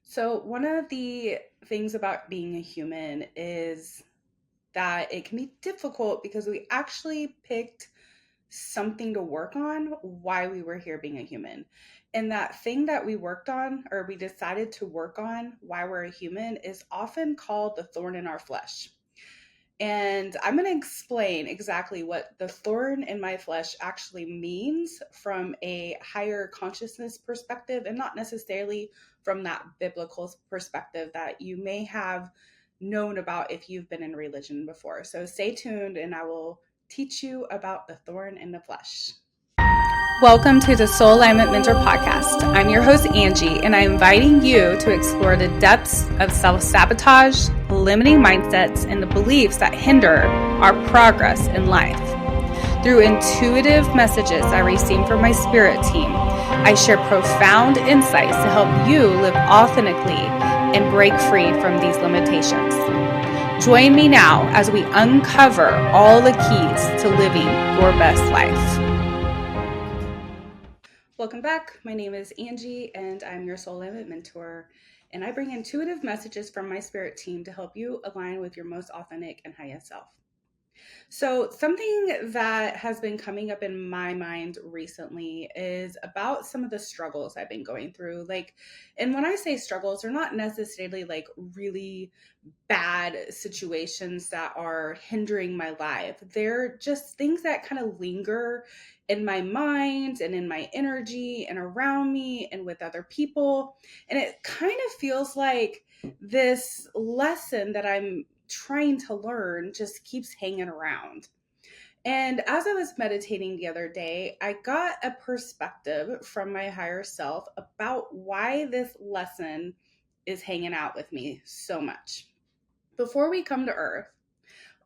So, one of the things about being a human is that it can be difficult because we actually picked something to work on why we were here being a human. And that thing that we worked on or we decided to work on why we're a human is often called the thorn in our flesh. And I'm going to explain exactly what the thorn in my flesh actually means from a higher consciousness perspective and not necessarily from that biblical perspective that you may have known about if you've been in religion before. So stay tuned and I will teach you about the thorn in the flesh. Welcome to the Soul Alignment Mentor Podcast. I'm your host, Angie, and I'm inviting you to explore the depths of self-sabotage, limiting mindsets, and the beliefs that hinder our progress in life. Through intuitive messages I receive from my spirit team, I share profound insights to help you live authentically and break free from these limitations. Join me now as we uncover all the keys to living your best life. Welcome back. My name is Angie and I'm your Soul Alignment Mentor. And I bring intuitive messages from my spirit team to help you align with your most authentic and highest self. So, something that has been coming up in my mind recently is about some of the struggles I've been going through. And when I say struggles, they're not necessarily like really bad situations that are hindering my life. They're just things that kind of linger in my mind and in my energy and around me and with other people. And it kind of feels like this lesson that I'm trying to learn just keeps hanging around. And as I was meditating the other day, I got a perspective from my higher self about why this lesson is hanging out with me so much. Before we come to earth,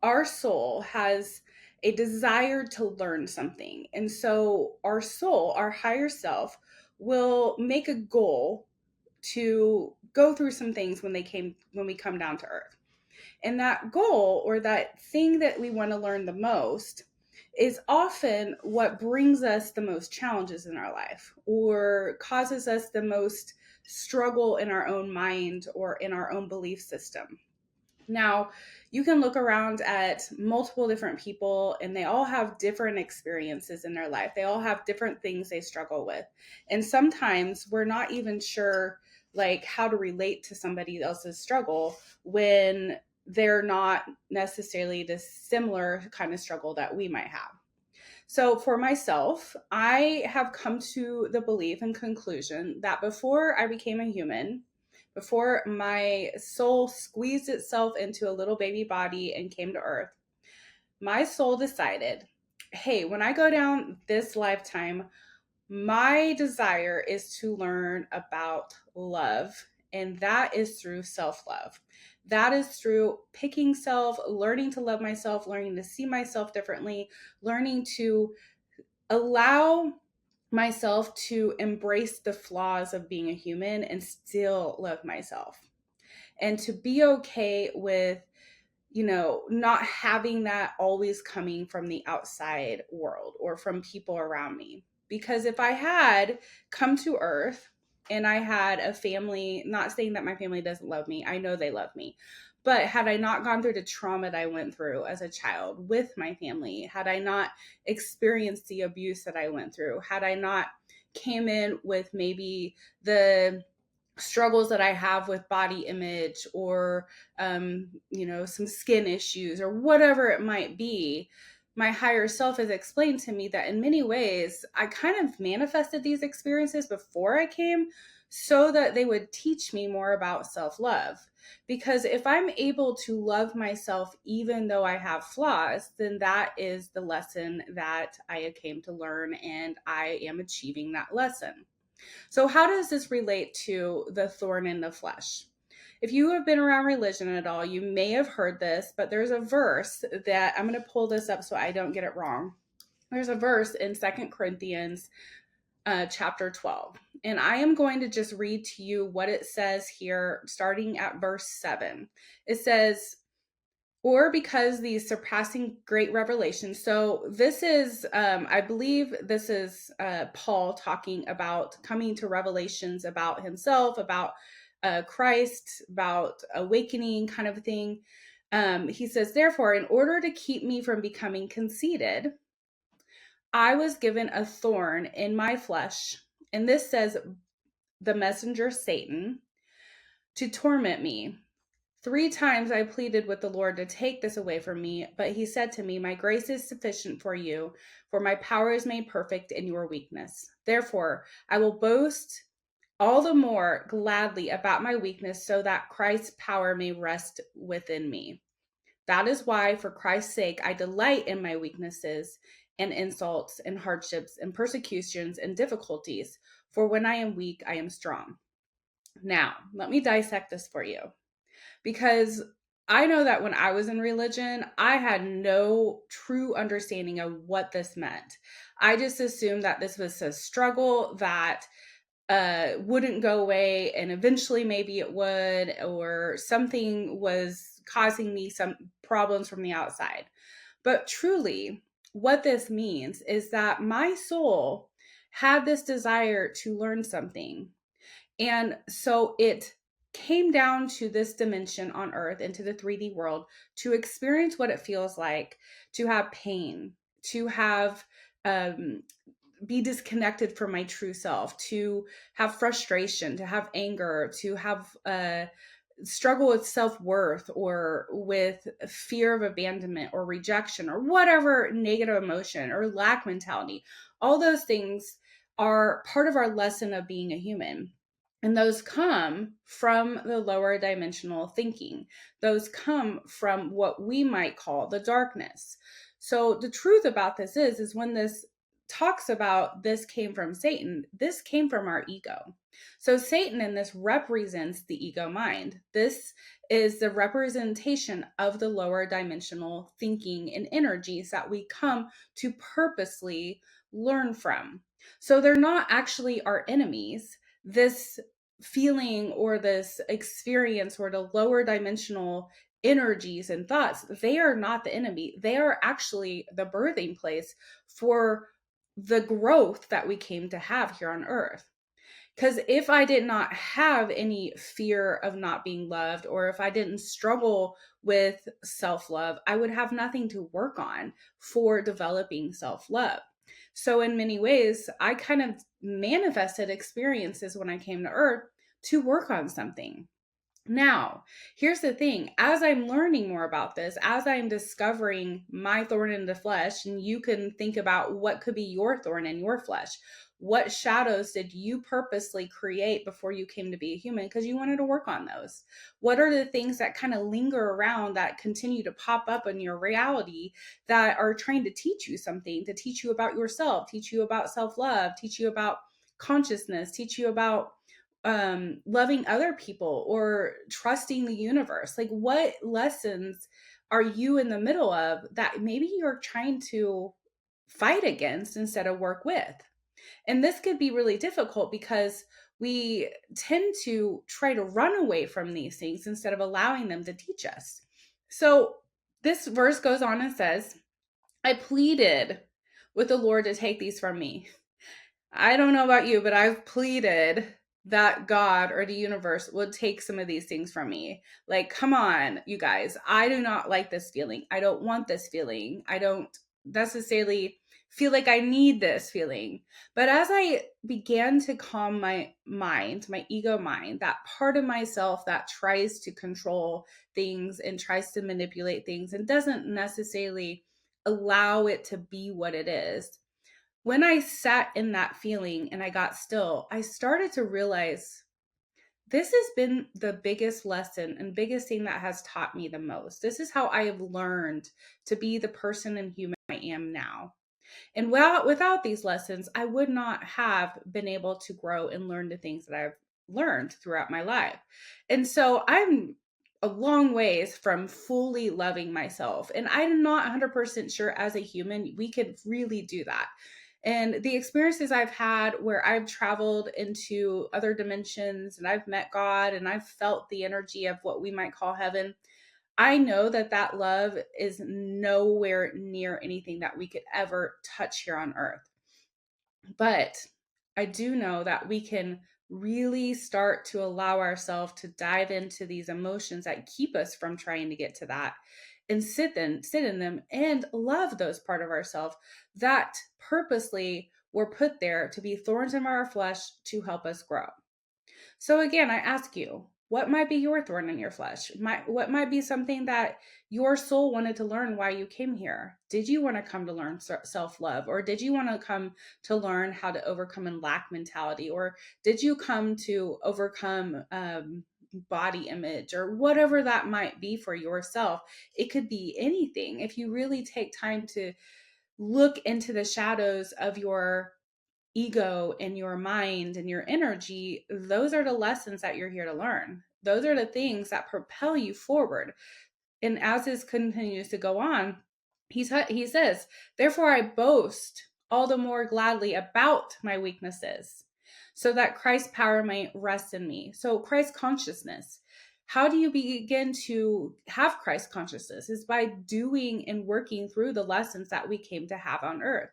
our soul has a desire to learn something. And so our soul, our higher self, will make a goal to go through some things when we come down to earth. And that goal or that thing that we want to learn the most is often what brings us the most challenges in our life or causes us the most struggle in our own mind or in our own belief system. Now, you can look around at multiple different people and they all have different experiences in their life. They all have different things they struggle with. And sometimes we're not even sure like how to relate to somebody else's struggle when they're not necessarily the similar kind of struggle that we might have. So for myself, I have come to the belief and conclusion that before I became a human, before my soul squeezed itself into a little baby body and came to earth, my soul decided, hey, when I go down this lifetime, my desire is to learn about love, and that is through self-love. That is through picking self, learning to love myself, learning to see myself differently, learning to allow myself to embrace the flaws of being a human and still love myself. And to be okay with, not having that always coming from the outside world or from people around me. Because if I had come to earth and I had a family, not saying that my family doesn't love me, I know they love me. But had I not gone through the trauma that I went through as a child with my family, had I not experienced the abuse that I went through, had I not came in with maybe the struggles that I have with body image or, some skin issues or whatever it might be, my higher self has explained to me that in many ways, I kind of manifested these experiences before I came so that they would teach me more about self-love. Because if I'm able to love myself, even though I have flaws, then that is the lesson that I came to learn, and I am achieving that lesson. So, how does this relate to the thorn in the flesh? If you have been around religion at all, you may have heard this, but there's a verse that I'm going to pull this up so I don't get it wrong. There's a verse in 2 Corinthians chapter 12. And I am going to just read to you what it says here, starting at verse 7. It says, or because these surpassing great revelations. So this is, I believe this is Paul talking about coming to revelations about himself, about Christ, about awakening kind of a thing. He says, therefore, in order to keep me from becoming conceited, I was given a thorn in my flesh. And this says, the messenger Satan, to torment me. 3 times I pleaded with the Lord to take this away from me, but he said to me, my grace is sufficient for you, for my power is made perfect in your weakness. Therefore, I will boast all the more gladly about my weakness, so that Christ's power may rest within me. That is why, for Christ's sake, I delight in my weaknesses and insults and hardships and persecutions and difficulties. For when I am weak, I am strong. Now, let me dissect this for you, because I know that when I was in religion, I had no true understanding of what this meant. I just assumed that this was a struggle that wouldn't go away, and eventually maybe it would, or something was causing me some problems from the outside. But truly, what this means is that my soul had this desire to learn something. And so it came down to this dimension on earth, into the 3D world, to experience what it feels like to have pain, to have be disconnected from my true self, to have frustration, to have anger, to have struggle with self-worth, or with fear of abandonment or rejection, or whatever negative emotion or lack mentality. All those things are part of our lesson of being a human. And those come from the lower dimensional thinking. Those come from what we might call the darkness. So the truth about this is when this talks about this came from Satan, this came from our ego. So Satan in this represents the ego mind. This is the representation of the lower dimensional thinking and energies that we come to purposely learn from. So they're not actually our enemies. This feeling or this experience or the lower dimensional energies and thoughts, they are not the enemy. They are actually the birthing place for the growth that we came to have here on earth. Because if I did not have any fear of not being loved, or if I didn't struggle with self love, I would have nothing to work on for developing self love. So, in many ways, I kind of manifested experiences when I came to earth to work on something. Now, here's the thing. As I'm learning more about this, as I'm discovering my thorn in the flesh, and you can think about what could be your thorn in your flesh. What shadows did you purposely create before you came to be a human because you wanted to work on those? What are the things that kind of linger around that continue to pop up in your reality that are trying to teach you something, to teach you about yourself, teach you about self-love, teach you about consciousness, teach you about loving other people or trusting the universe? Like, what lessons are you in the middle of that maybe you're trying to fight against instead of work with? And this could be really difficult because we tend to try to run away from these things instead of allowing them to teach us. So this verse goes on and says, I pleaded with the Lord to take these from me. I don't know about you, but I've pleaded that God or the universe would take some of these things from me. Like, come on, you guys. I do not like this feeling. I don't want this feeling. I don't necessarily feel like I need this feeling. But as I began to calm my mind, my ego mind, that part of myself that tries to control things and tries to manipulate things and doesn't necessarily allow it to be what it is, when I sat in that feeling and I got still, I started to realize this has been the biggest lesson and biggest thing that has taught me the most. This is how I have learned to be the person and human I am now. And without these lessons, I would not have been able to grow and learn the things that I've learned throughout my life. And so I'm a long ways from fully loving myself. And I'm not 100% sure as a human we could really do that. And the experiences I've had where I've traveled into other dimensions and I've met God and I've felt the energy of what we might call heaven, I know that that love is nowhere near anything that we could ever touch here on earth. But I do know that we can really start to allow ourselves to dive into these emotions that keep us from trying to get to that, and sit in them and love those part of ourselves that purposely were put there to be thorns in our flesh to help us grow. So again, I ask you, what might be your thorn in your flesh? What might be something that your soul wanted to learn why you came here? Did you want to come to learn self-love, or did you want to come to learn how to overcome and lack mentality, or did you come to overcome body image, or whatever that might be for yourself? It could be anything. If you really take time to look into the shadows of your ego and your mind and your energy, those are the lessons that you're here to learn. Those are the things that propel you forward. And as this continues to go on, he says, therefore I boast all the more gladly about my weaknesses, so that Christ's power might rest in me. So Christ consciousness. How do you begin to have Christ consciousness? Is by doing and working through the lessons that we came to have on earth.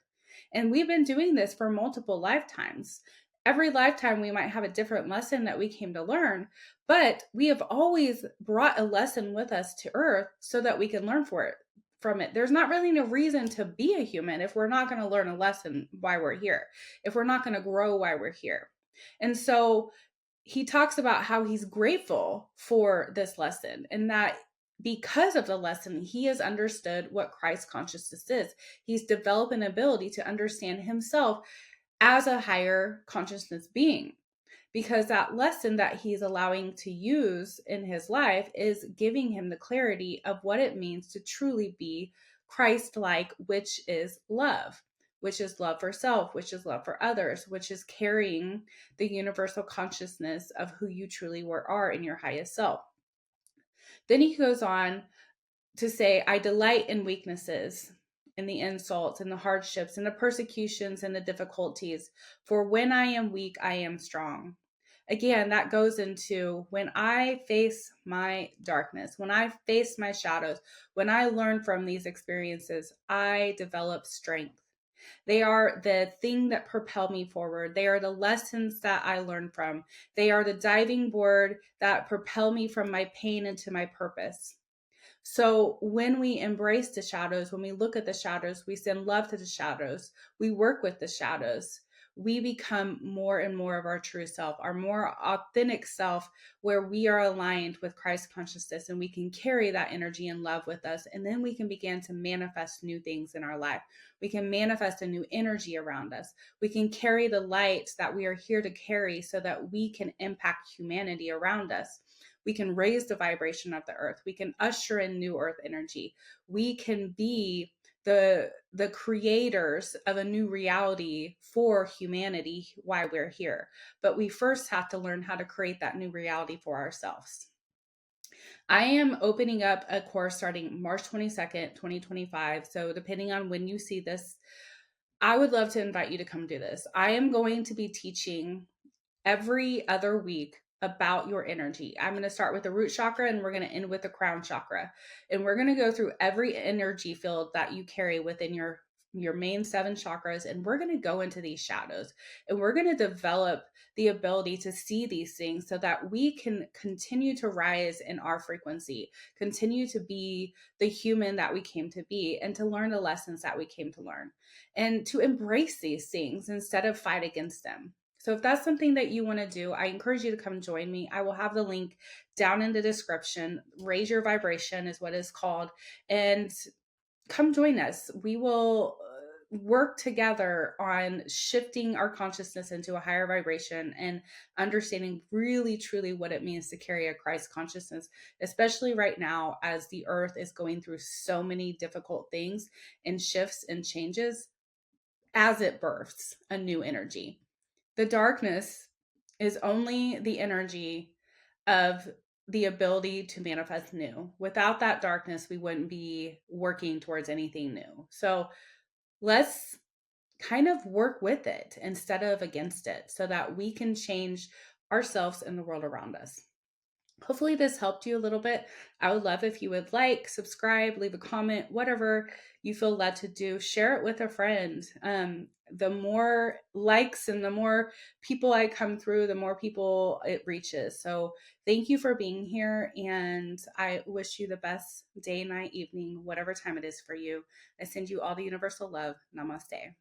And we've been doing this for multiple lifetimes. Every lifetime, we might have a different lesson that we came to learn, but we have always brought a lesson with us to earth so that we can learn from it. There's not really no reason to be a human if we're not going to learn a lesson why we're here, if we're not going to grow why we're here. And so he talks about how he's grateful for this lesson, and that because of the lesson, he has understood what Christ consciousness is. He's developed an ability to understand himself as a higher consciousness being, because that lesson that he's allowing to use in his life is giving him the clarity of what it means to truly be Christ-like, which is love, which is love for self, which is love for others, which is carrying the universal consciousness of who you truly are in your highest self. Then he goes on to say, I delight in weaknesses, in the insults and the hardships and the persecutions and the difficulties. For when I am weak, I am strong. Again, that goes into when I face my darkness, when I face my shadows, when I learn from these experiences, I develop strength. They are the thing that propel me forward. They are the lessons that I learn from. They are the diving board that propel me from my pain into my purpose. So when we embrace the shadows, when we look at the shadows, we send love to the shadows, we work with the shadows, we become more and more of our true self, our more authentic self, where we are aligned with Christ consciousness, and we can carry that energy and love with us. And then we can begin to manifest new things in our life. We can manifest a new energy around us. We can carry the light that we are here to carry so that we can impact humanity around us. We can raise the vibration of the earth. We can usher in new earth energy. We can be the creators of a new reality for humanity while we're here. But we first have to learn how to create that new reality for ourselves. I am opening up a course starting March 22nd, 2025. So depending on when you see this, I would love to invite you to come do this. I am going to be teaching every other week about your energy. I'm going to start with the root chakra, and we're going to end with the crown chakra. And we're going to go through every energy field that you carry within your main 7 chakras, and we're going to go into these shadows, and we're going to develop the ability to see these things so that we can continue to rise in our frequency, continue to be the human that we came to be, and to learn the lessons that we came to learn, and to embrace these things instead of fight against them. So if that's something that you want to do, I encourage you to come join me. I will have the link down in the description. Raise Your Vibration is what it's called. And come join us. We will work together on shifting our consciousness into a higher vibration and understanding really, truly what it means to carry a Christ consciousness, especially right now as the earth is going through so many difficult things and shifts and changes as it births a new energy. The darkness is only the energy of the ability to manifest new. Without that darkness, we wouldn't be working towards anything new. So let's kind of work with it instead of against it so that we can change ourselves and the world around us. Hopefully this helped you a little bit. I would love if you would like, subscribe, leave a comment, whatever you feel led to do. Share it with a friend. The more likes and the more people I come through, the more people it reaches. So thank you for being here, and I wish you the best day, night, evening, whatever time it is for you. I send you all the universal love. Namaste.